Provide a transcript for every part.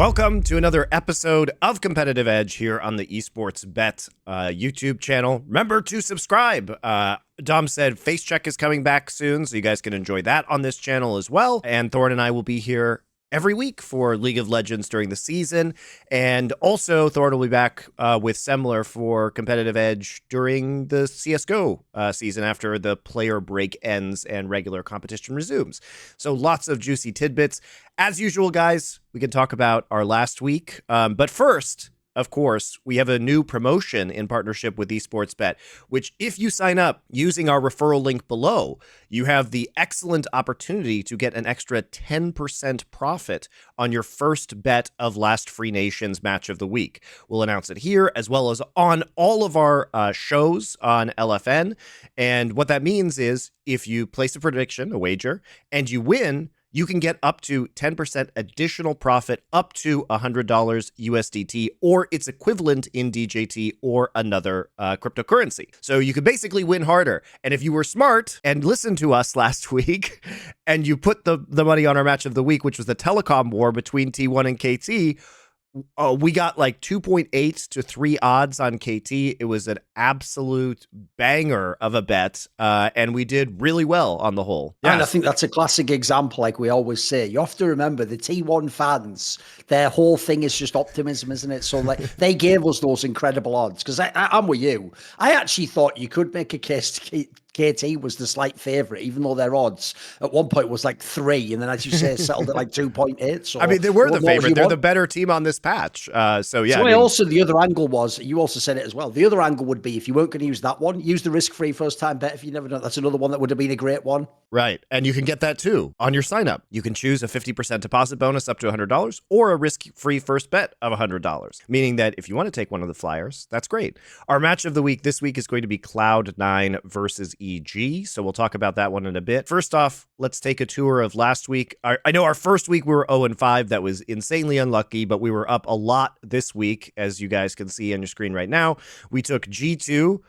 Welcome to another episode of Competitive Edge here on the Esports Bet YouTube channel. Remember to subscribe. Dom said Face Check is coming back soon, so you guys can enjoy that on this channel as well. And Thorin and I will be here every week for League of Legends during the season. And also, Thorin will be back with Semler for Competitive Edge during the CSGO season after the player break ends and regular competition resumes. So lots of juicy tidbits. As usual, guys, we can talk about our last week. But first, of course, we have a new promotion in partnership with Esports Bet, which if you sign up using our referral link below, you have the excellent opportunity to get an extra 10% profit on your first bet of Last Free Nations match of the week. We'll announce it here as well as on all of our shows on LFN. And what that means is if you place a prediction, a wager, and you win, you can get up to 10% additional profit up to $100 USDT or its equivalent in DJT or another cryptocurrency. So you could basically win harder. And if you were smart and listened to us last week and you put the money on our match of the week, which was the telecom war between T1 and KT, we got like 2.8 to 3 odds on KT. It was an absolute banger of a bet, and we did really well on the whole. Yes. And I think that's a classic example, like we always say. You have to remember the T1 fans, their whole thing is just optimism, isn't it? So like they gave us those incredible odds, because I'm with you. I actually thought you could make a case KT was the slight favourite, even though their odds at one point was like 3, and then, as you say, settled at like 2.8. So I mean, they were the favourite. They're the better team on this patch. So yeah. So also the other angle was, you also said it as well. The other angle would be if you weren't going to use that one, use the risk-free first-time bet. If you never know, that's another one that would have been a great one. Right, and you can get that too on your sign-up. You can choose a 50% deposit bonus up to $100 or a risk-free first bet of $100, meaning that if you want to take one of the flyers, that's great. Our match of the week this week is going to be Cloud9 versus EG, so we'll talk about that one in a bit. First off, let's take a tour of last week. I know our first week we were 0-5. That was insanely unlucky, but we were up a lot this week, as you guys can see on your screen right now. We took G2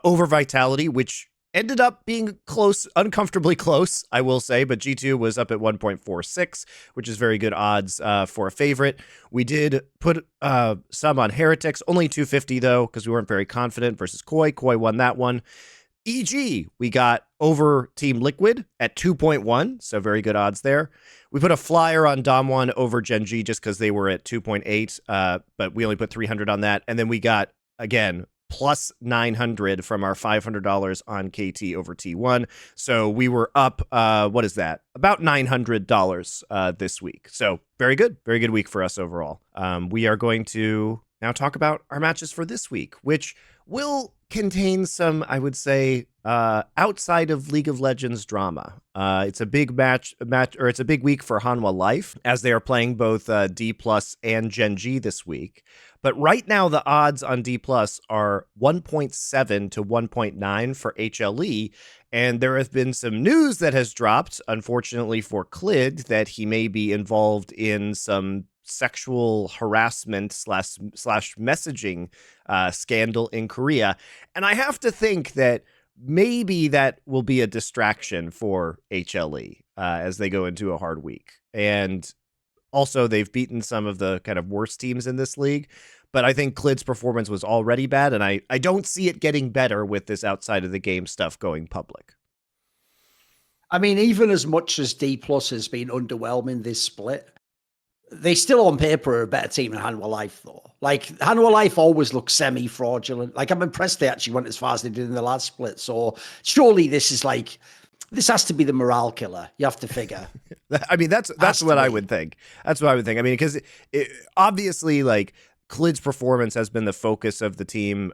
over Vitality, which ended up being close, uncomfortably close, I will say, but G2 was up at 1.46, which is very good odds for a favorite. We did put some on Heretics, only 250 though, because we weren't very confident versus Koi. Koi won that one. EG, we got over Team Liquid at 2.1, so very good odds there. We put a flyer on Damwon over Gen G just because they were at 2.8, but we only put 300 on that. And then we got, again, plus 900 from our $500 on KT over T1. So we were up, what is that? About $900 this week. So very good week for us overall. We are going to now talk about our matches for this week, which will contain some, I would say, outside of League of Legends drama. It's a big match, or it's a big week for Hanwha Life, as they are playing both D+ and Gen G this week. But right now, the odds on D+ are 1.7 to 1.9 for HLE, and there has been some news that has dropped, unfortunately for Clid, that he may be involved in some sexual harassment slash messaging scandal in Korea. And I have to think that maybe that will be a distraction for HLE as they go into a hard week. And also, they've beaten some of the kind of worst teams in this league. But I think Clid's performance was already bad, and I don't see it getting better with this outside of the game stuff going public. I mean, even as much as D+ has been underwhelming this split, they still on paper are a better team than Hanwha Life, though. Like, Hanwha Life always looks semi-fraudulent. Like, I'm impressed they actually went as far as they did in the last split. So surely this has to be the morale killer. You have to figure. I mean, that's what I would think. That's what I would think. I mean, because obviously, like, Clid's performance has been the focus of the team.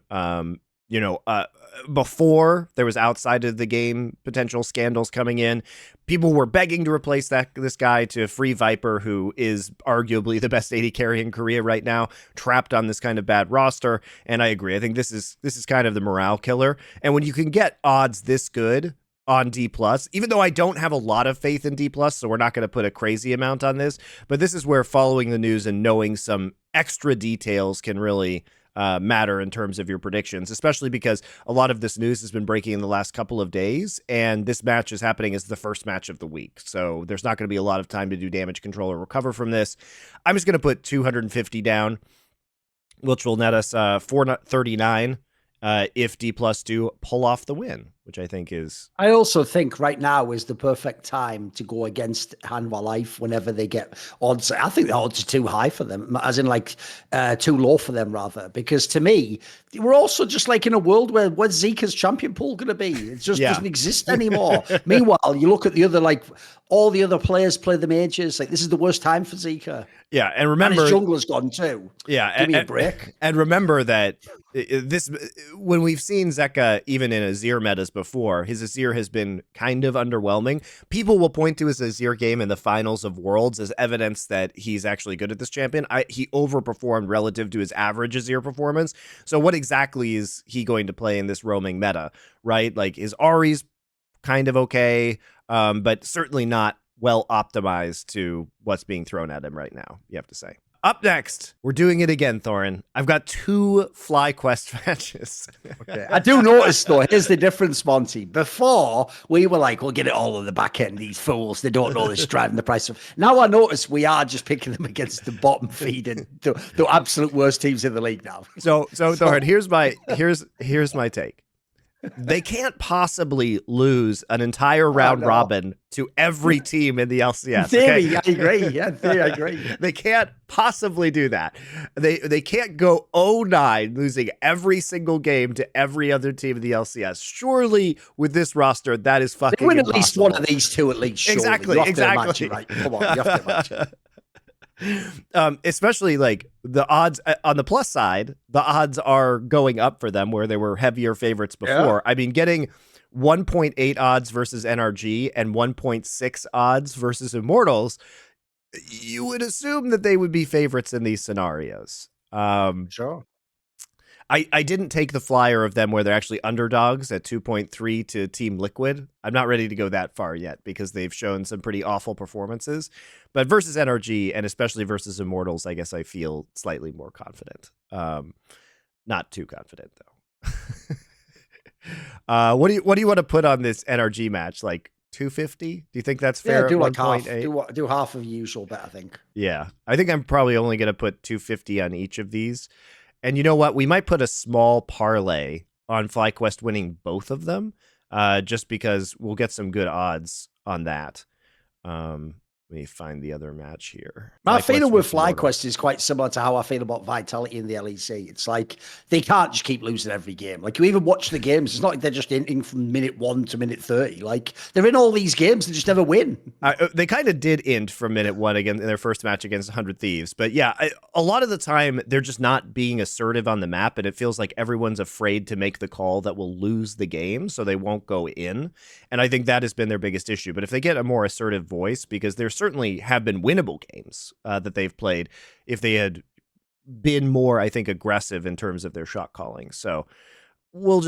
Before there was outside of the game potential scandals coming in, people were begging to replace this guy to Free Viper, who is arguably the best AD carry in Korea right now, trapped on this kind of bad roster. And I agree. I think this is kind of the morale killer. And when you can get odds this good on D+, even though I don't have a lot of faith in D+, so we're not going to put a crazy amount on this, but this is where following the news and knowing some extra details can really matter in terms of your predictions, especially because a lot of this news has been breaking in the last couple of days, and this match is happening as the first match of the week. So there's not going to be a lot of time to do damage control or recover from this. I'm just going to put 250 down, which will net us 439 if D+ do pull off the win, which I think is... I also think right now is the perfect time to go against Hanwha Life whenever they get odds. I think the odds are too high for them, as in like too low for them rather, because to me, we're also just like in a world where's Zika's champion pool going to be? It just doesn't exist anymore. Meanwhile, you look at the other, like all the other players play the majors. Like this is the worst time for Zika. Yeah, and remember... And his jungler's gone too. Yeah. Give me a break. And remember that this, when we've seen Zeka even in Azir metas before, his Azir has been kind of underwhelming. People will point to his Azir game in the finals of Worlds as evidence that he's actually good at this champion. He overperformed relative to his average Azir performance. So what exactly is he going to play in this roaming meta, right? Like his Ahri's kind of okay, but certainly not well optimized to what's being thrown at him right now, you have to say. Up next, we're doing it again, Thorin. I've got 2 Flyquest matches. Okay. I do notice, though, here's the difference, Monty. Before, we were like, we'll get it all on the back end, these fools. They don't know this, driving the price of... Now I notice we are just picking them against the bottom feed and the absolute worst teams in the league now. So Thorin, here's my take. They can't possibly lose an entire round robin to every team in the LCS. Theory, I agree. Yeah, theory, I agree. They can't possibly do that. They can't go 0-9 losing every single game to every other team in the LCS. Surely with this roster, that is fucking win impossible. At least one of these two, at least. Surely. Exactly. You have to imagine, right? Come on, you have to imagine. Especially like the odds on the plus side, the odds are going up for them where they were heavier favorites before. Yeah. I mean, getting 1.8 odds versus NRG and 1.6 odds versus Immortals, you would assume that they would be favorites in these scenarios. Sure. I didn't take the flyer of them where they're actually underdogs at 2.3 to Team Liquid. I'm not ready to go that far yet because they've shown some pretty awful performances. But versus NRG and especially versus Immortals, I guess I feel slightly more confident. Not too confident though. What do you want to put on this NRG match? Like 250? Do you think that's fair? Yeah, do like half. Do half of the usual bet, I think. Yeah, I think I'm probably only going to put 250 on each of these. And you know what? We might put a small parlay on Flyquest winning both of them, just because we'll get some good odds on that. Let me find the other match here. My feeling with Flyquest is quite similar to how I feel about Vitality in the LEC. It's like they can't just keep losing every game. Like you even watch the games, it's not like they're just in from minute 1 to minute 30. Like they're in all these games, they just never win. They kind of did int from minute 1 again in their first match against 100 Thieves. But yeah, a lot of the time they're just not being assertive on the map, and it feels like everyone's afraid to make the call that will lose the game, so they won't go in. And I think that has been their biggest issue. But if they get a more assertive voice, because they're certainly have been winnable games that they've played if they had been more, I think, aggressive in terms of their shot calling. So we'll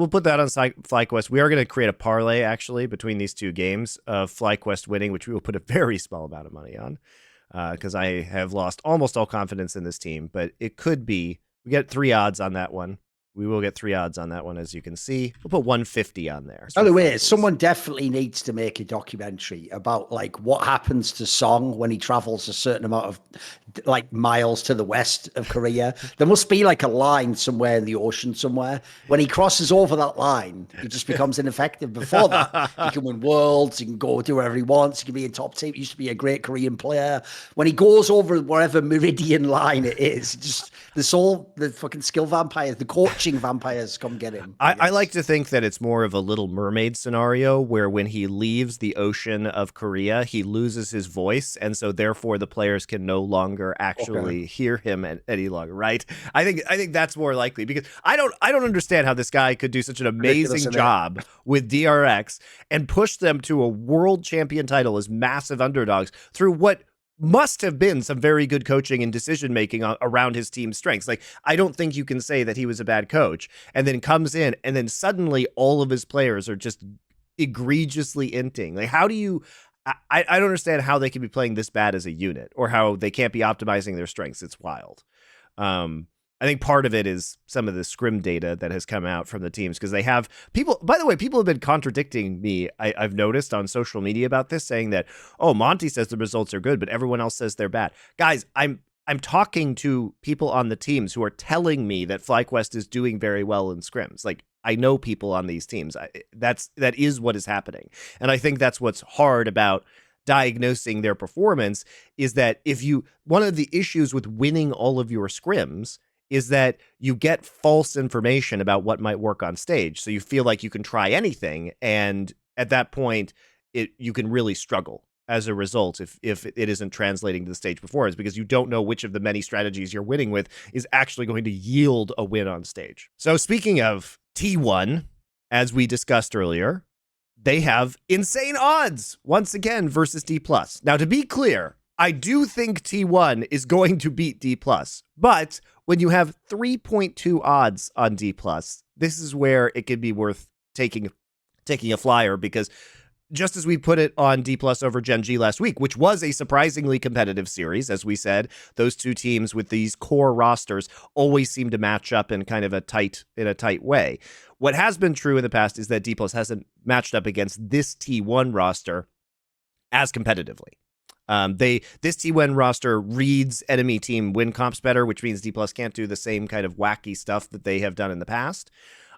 put that on Flyquest. We are going to create a parlay actually between these two games of Flyquest winning, which we will put a very small amount of money on because I have lost almost all confidence in this team, but it could be, we get 3 odds on that one. We will get 3 odds on that one, as you can see. We'll put 150 on there. By the way, someone definitely needs to make a documentary about like what happens to Song when he travels a certain amount of like miles to the west of Korea. There must be like a line somewhere in the ocean somewhere. When he crosses over that line, he just becomes ineffective. Before that, he can win worlds, he can go do whatever he wants, he can be in top team. He used to be a great Korean player. When he goes over wherever meridian line it is, just the fucking skill vampires, the coaching vampires come get him. I like to think that it's more of a Little Mermaid scenario where when he leaves the ocean of Korea, he loses his voice, and so therefore the players can no longer actually hear him any longer, right? I think that's more likely, because I don't understand how this guy could do such an amazing job with DRX and push them to a world champion title as massive underdogs through what must have been some very good coaching and decision making around his team's strengths. Like, I don't think you can say that he was a bad coach and then comes in and then suddenly all of his players are just egregiously inting. Like, how do you, I don't understand how they can be playing this bad as a unit, or how they can't be optimizing their strengths. It's wild. I think part of it is some of the scrim data that has come out from the teams, because they have people, by the way, people have been contradicting me. I've noticed on social media about this, saying that, oh, Monte says the results are good, but everyone else says they're bad. Guys, I'm talking to people on the teams who are telling me that Flyquest is doing very well in scrims. Like, I know people on these teams. That is what is happening. And I think that's what's hard about diagnosing their performance, is that one of the issues with winning all of your scrims is that you get false information about what might work on stage. So you feel like you can try anything. And at that point, you can really struggle as a result if it isn't translating to the stage performance, because you don't know which of the many strategies you're winning with is actually going to yield a win on stage. So speaking of T1, as we discussed earlier, they have insane odds once again versus D+. Now, to be clear, I do think T1 is going to beat D+, but when you have 3.2 odds on D+, this is where it could be worth taking a flyer, because just as we put it on D+ over Gen G last week, which was a surprisingly competitive series, as we said, those two teams with these core rosters always seem to match up in kind of a tight way. What has been true in the past is that D+ hasn't matched up against this T1 roster as competitively. This T1 roster reads enemy team win comps better, which means D+ can't do the same kind of wacky stuff that they have done in the past.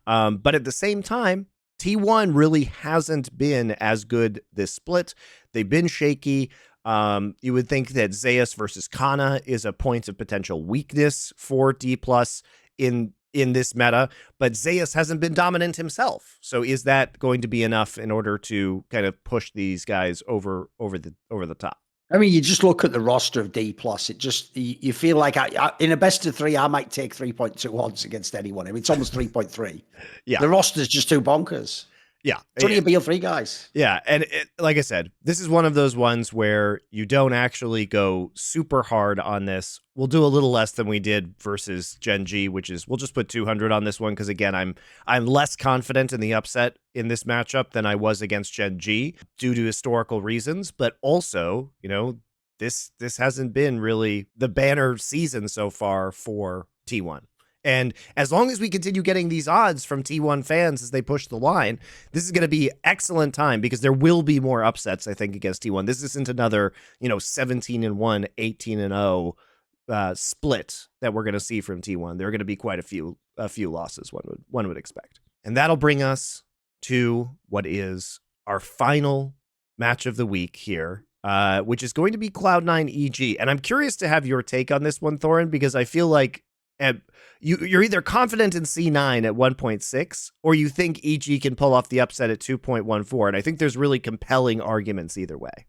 But at the same time, T1 really hasn't been as good this split. They've been shaky. You would think that Zeus versus Kana is a point of potential weakness for D+ in this meta, but Zeus hasn't been dominant himself. So is that going to be enough in order to kind of push these guys over the top? I mean, you just look at the roster of D+, it just, you feel like in a best of 3, I might take 3.2 odds against anyone. I mean, it's almost 3.3. Yeah. The roster's just too bonkers. Yeah. It's only a BL3 guys. Yeah. And like I said, this is one of those ones where you don't actually go super hard on this. We'll do a little less than we did versus Gen G, which is, we'll just put 200 on this one, because again, I'm less confident in the upset in this matchup than I was against Gen G due to historical reasons, but also, this hasn't been really the banner season so far for T1. And as long as we continue getting these odds from T1 fans as they push the line, this is going to be excellent time, because there will be more upsets, I think, against T1. This isn't another, 17-1, 18-0 split that we're going to see from T1. There are going to be quite a few losses, one would expect. And that'll bring us to what is our final match of the week here, which is going to be Cloud9 EG. And I'm curious to have your take on this one, Thorin, because I feel like you're either confident in C9 at 1.6, or you think EG can pull off the upset at 2.14. And I think there's really compelling arguments either way.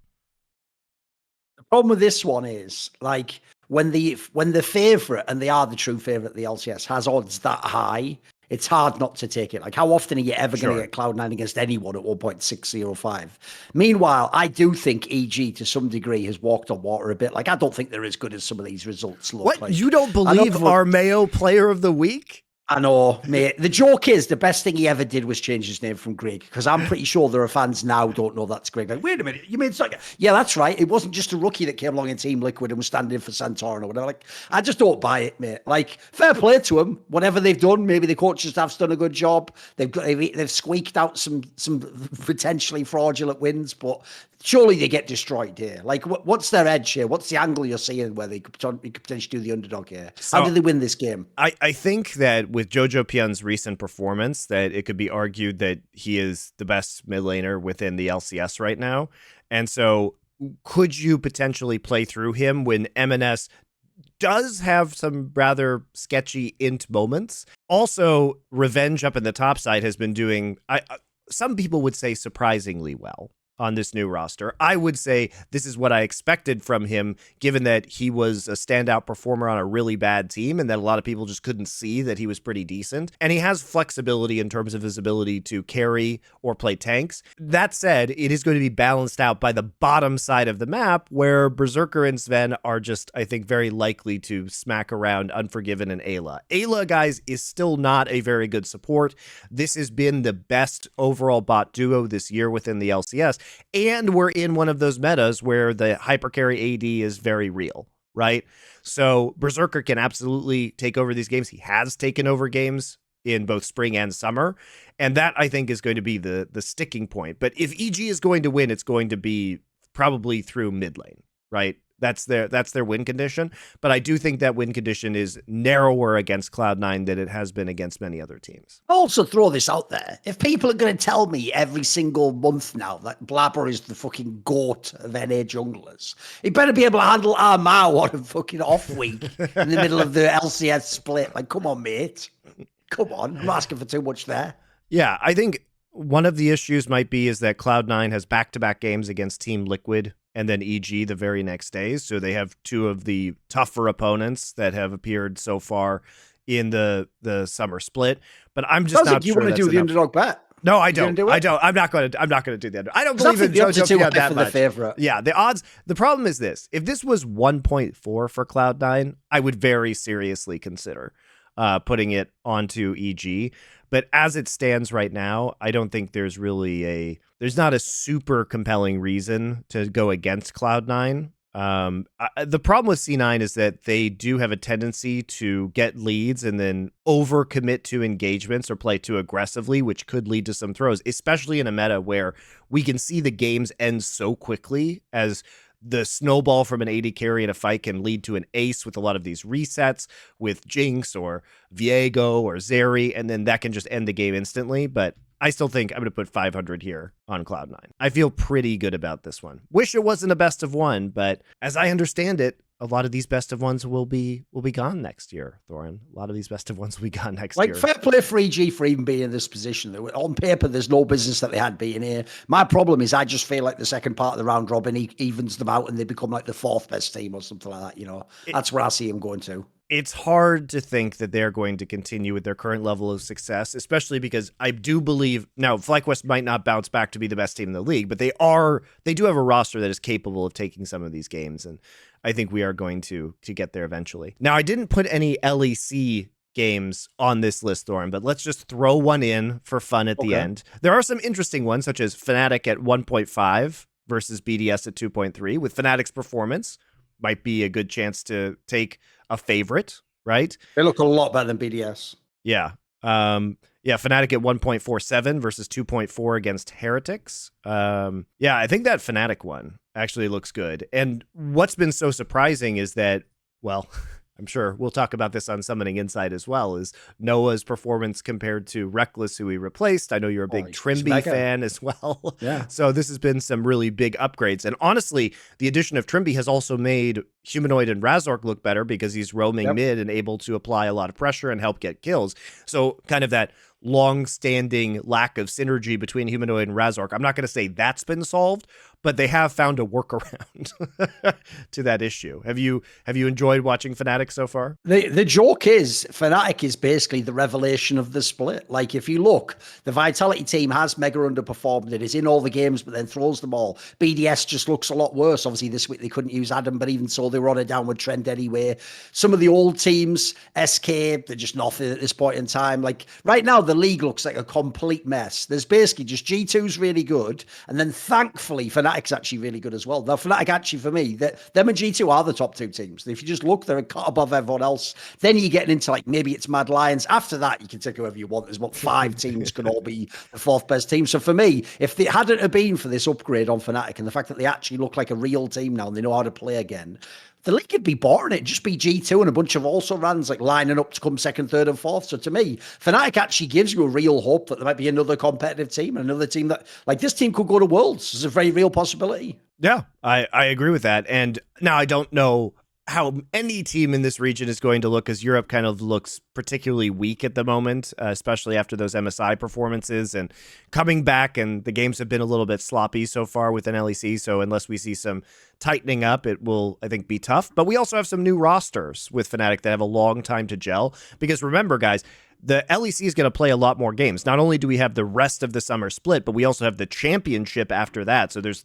The problem with this one is, like, when the favorite, and they are the true favorite, the LCS, has odds that high, it's hard not to take it. Like, how often are you ever going to get Cloud9 against anyone at 1.605? Meanwhile, I do think EG to some degree has walked on water a bit. Like, I don't think they're as good as some of these results look. What? Like, You don't believe our Mayo Player of the Week? I know, mate. The joke is, the best thing he ever did was change his name from Greg, because I'm pretty sure there are fans now don't know that's Greg. Like, wait a minute, you mean it's like, yeah, that's right. It wasn't just a rookie that came along in Team Liquid and was standing in for Santorin or whatever. Like, I just don't buy it, mate. Like, fair play to them. Whatever they've done, maybe the coaching staff's done a good job. They've squeaked out some potentially fraudulent wins, but surely they get destroyed here. Like, what's their edge here? What's the angle you're seeing where they could potentially do the underdog here? How did they win this game? I think that with Jojo Pyun's recent performance, that it could be argued that he is the best mid laner within the LCS right now. And so could you potentially play through him when MNS does have some rather sketchy int moments? Also, Revenge up in the top side has been doing, some people would say, surprisingly well on this new roster. I would say this is what I expected from him, given that he was a standout performer on a really bad team and that a lot of people just couldn't see that he was pretty decent. And he has flexibility in terms of his ability to carry or play tanks. That said, it is going to be balanced out by the bottom side of the map, where Berserker and Sven are just, I think, very likely to smack around Unforgiven and Ayla. Ayla, guys, is still not a very good support. This has been the best overall bot duo this year within the LCS. And we're in one of those metas where the hypercarry AD is very real, right? So Berserker can absolutely take over these games. He has taken over games in both spring and summer. And that, I think, is going to be the sticking point. But if EG is going to win, it's going to be probably through mid lane, right? That's their win condition. But I do think that win condition is narrower against Cloud9 than it has been against many other teams. I'll also throw this out there. If people are going to tell me every single month now that Blabber is the fucking GOAT of NA junglers, he better be able to handle Armao on a fucking off week in the middle of the LCS split. Like, come on, mate. Come on. I'm asking for too much there. Yeah, I think one of the issues might be is that Cloud9 has back-to-back games against Team Liquid and then EG the very next days. So they have two of the tougher opponents that have appeared so far in the summer split. But I'm just not sure. You want to do the underdog bet? No, I don't. I don't. I'm not going to do the underdog. I don't believe in JoJo that much. Favorite. Yeah, the odds. The problem is this: if this was 1.4 for Cloud9, I would very seriously consider putting it onto EG. But as it stands right now, I don't think there's not a super compelling reason to go against Cloud9. The problem with C9 is that they do have a tendency to get leads and then overcommit to engagements or play too aggressively, which could lead to some throws, especially in a meta where we can see the games end so quickly as the snowball from an AD carry in a fight can lead to an ace with a lot of these resets with Jinx or Viego or Zeri, and then that can just end the game instantly. But I still think I'm going to put 500 here on Cloud9. I feel pretty good about this one. Wish it wasn't a best of one, but as I understand it, a lot of these best of ones will be gone next year, Thorin. A lot of these best of ones will be gone next year. Like, fair play for EG for even being in this position. On paper, there's no business that they had being here. My problem is I just feel like the second part of the round robin evens them out and they become like the fourth best team or something like that. You know, that's where I see them going to. It's hard to think that they're going to continue with their current level of success, especially because I do believe now Flyquest might not bounce back to be the best team in the league, but they do have a roster that is capable of taking some of these games, and I think we are going to get there eventually. Now, I didn't put any LEC games on this list, Thorin, but let's just throw one in for fun at the end. There are some interesting ones, such as Fnatic at 1.5 versus BDS at 2.3. With Fnatic's performance, might be a good chance to take a favorite, right? They look a lot better than BDS. Yeah. Fnatic at 1.47 versus 2.4 against Heretics. I think that Fnatic one actually looks good. And what's been so surprising is that, well, I'm sure we'll talk about this on Summoning Insight as well, is Noah's performance compared to Reckless, who he replaced. I know you're a big Trimby fan as well. Yeah. So this has been some really big upgrades. And honestly, the addition of Trimby has also made Humanoid and Razork look better because he's roaming mid and able to apply a lot of pressure and help get kills. So kind of that long-standing lack of synergy between Humanoid and Razork, I'm not going to say that's been solved, but they have found a workaround to that issue. Have you enjoyed watching Fnatic so far? The joke is Fnatic is basically the revelation of the split. Like, if you look, the Vitality team has mega underperformed. It is in all the games, but then throws them all. BDS just looks a lot worse. Obviously, this week they couldn't use Adam, but even so, they were on a downward trend anyway. Some of the old teams, SK, they're just nothing at this point in time. Like, right now, the league looks like a complete mess. There's basically just G2's really good, and then thankfully Fnatic's actually really good as well. Now, Fnatic actually, for me, them and G2 are the top two teams. If you just look, they're a cut above everyone else. Then you're getting into, like, maybe it's Mad Lions. After that, you can take whoever you want. There's about 5 teams can all be the fourth best team. So for me, if it hadn't have been for this upgrade on Fnatic and the fact that they actually look like a real team now and they know how to play again, the league could be boring. It'd just be G2 and a bunch of also-rans like lining up to come second, third, and fourth. So to me, Fnatic actually gives you a real hope that there might be another competitive team and another team that, like, this team could go to Worlds. It's a very real possibility. Yeah, I agree with that. And now I don't know how any team in this region is going to look, as Europe kind of looks particularly weak at the moment, especially after those MSI performances and coming back, and the games have been a little bit sloppy so far within LEC. So unless we see some tightening up, it will, I think, be tough. But we also have some new rosters with Fnatic that have a long time to gel. Because remember, guys, the LEC is going to play a lot more games. Not only do we have the rest of the summer split, but we also have the championship after that. So there's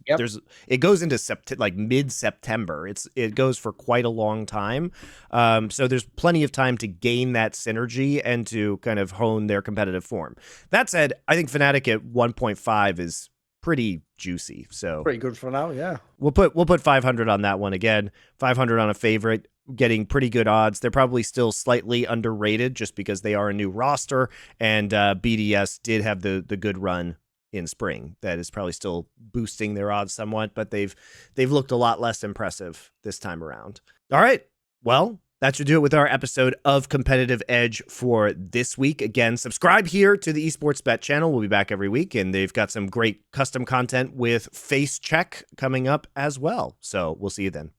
it goes into like mid-September. It goes for quite a long time. So there's plenty of time to gain that synergy and to kind of hone their competitive form. That said, I think Fnatic at 1.5 is pretty juicy. So Pretty good for now, yeah. we'll put 500 on that one again. 500 on a favorite, getting pretty good odds. They're probably still slightly underrated just because they are a new roster, and BDS did have the good run in spring that is probably still boosting their odds somewhat, but they've looked a lot less impressive this time around. All right, well, that should do it with our episode of Competitive Edge for this week. Again, subscribe here to the Esportsbet channel. We'll be back every week, and they've got some great custom content with Face Check coming up as well. So we'll see you then.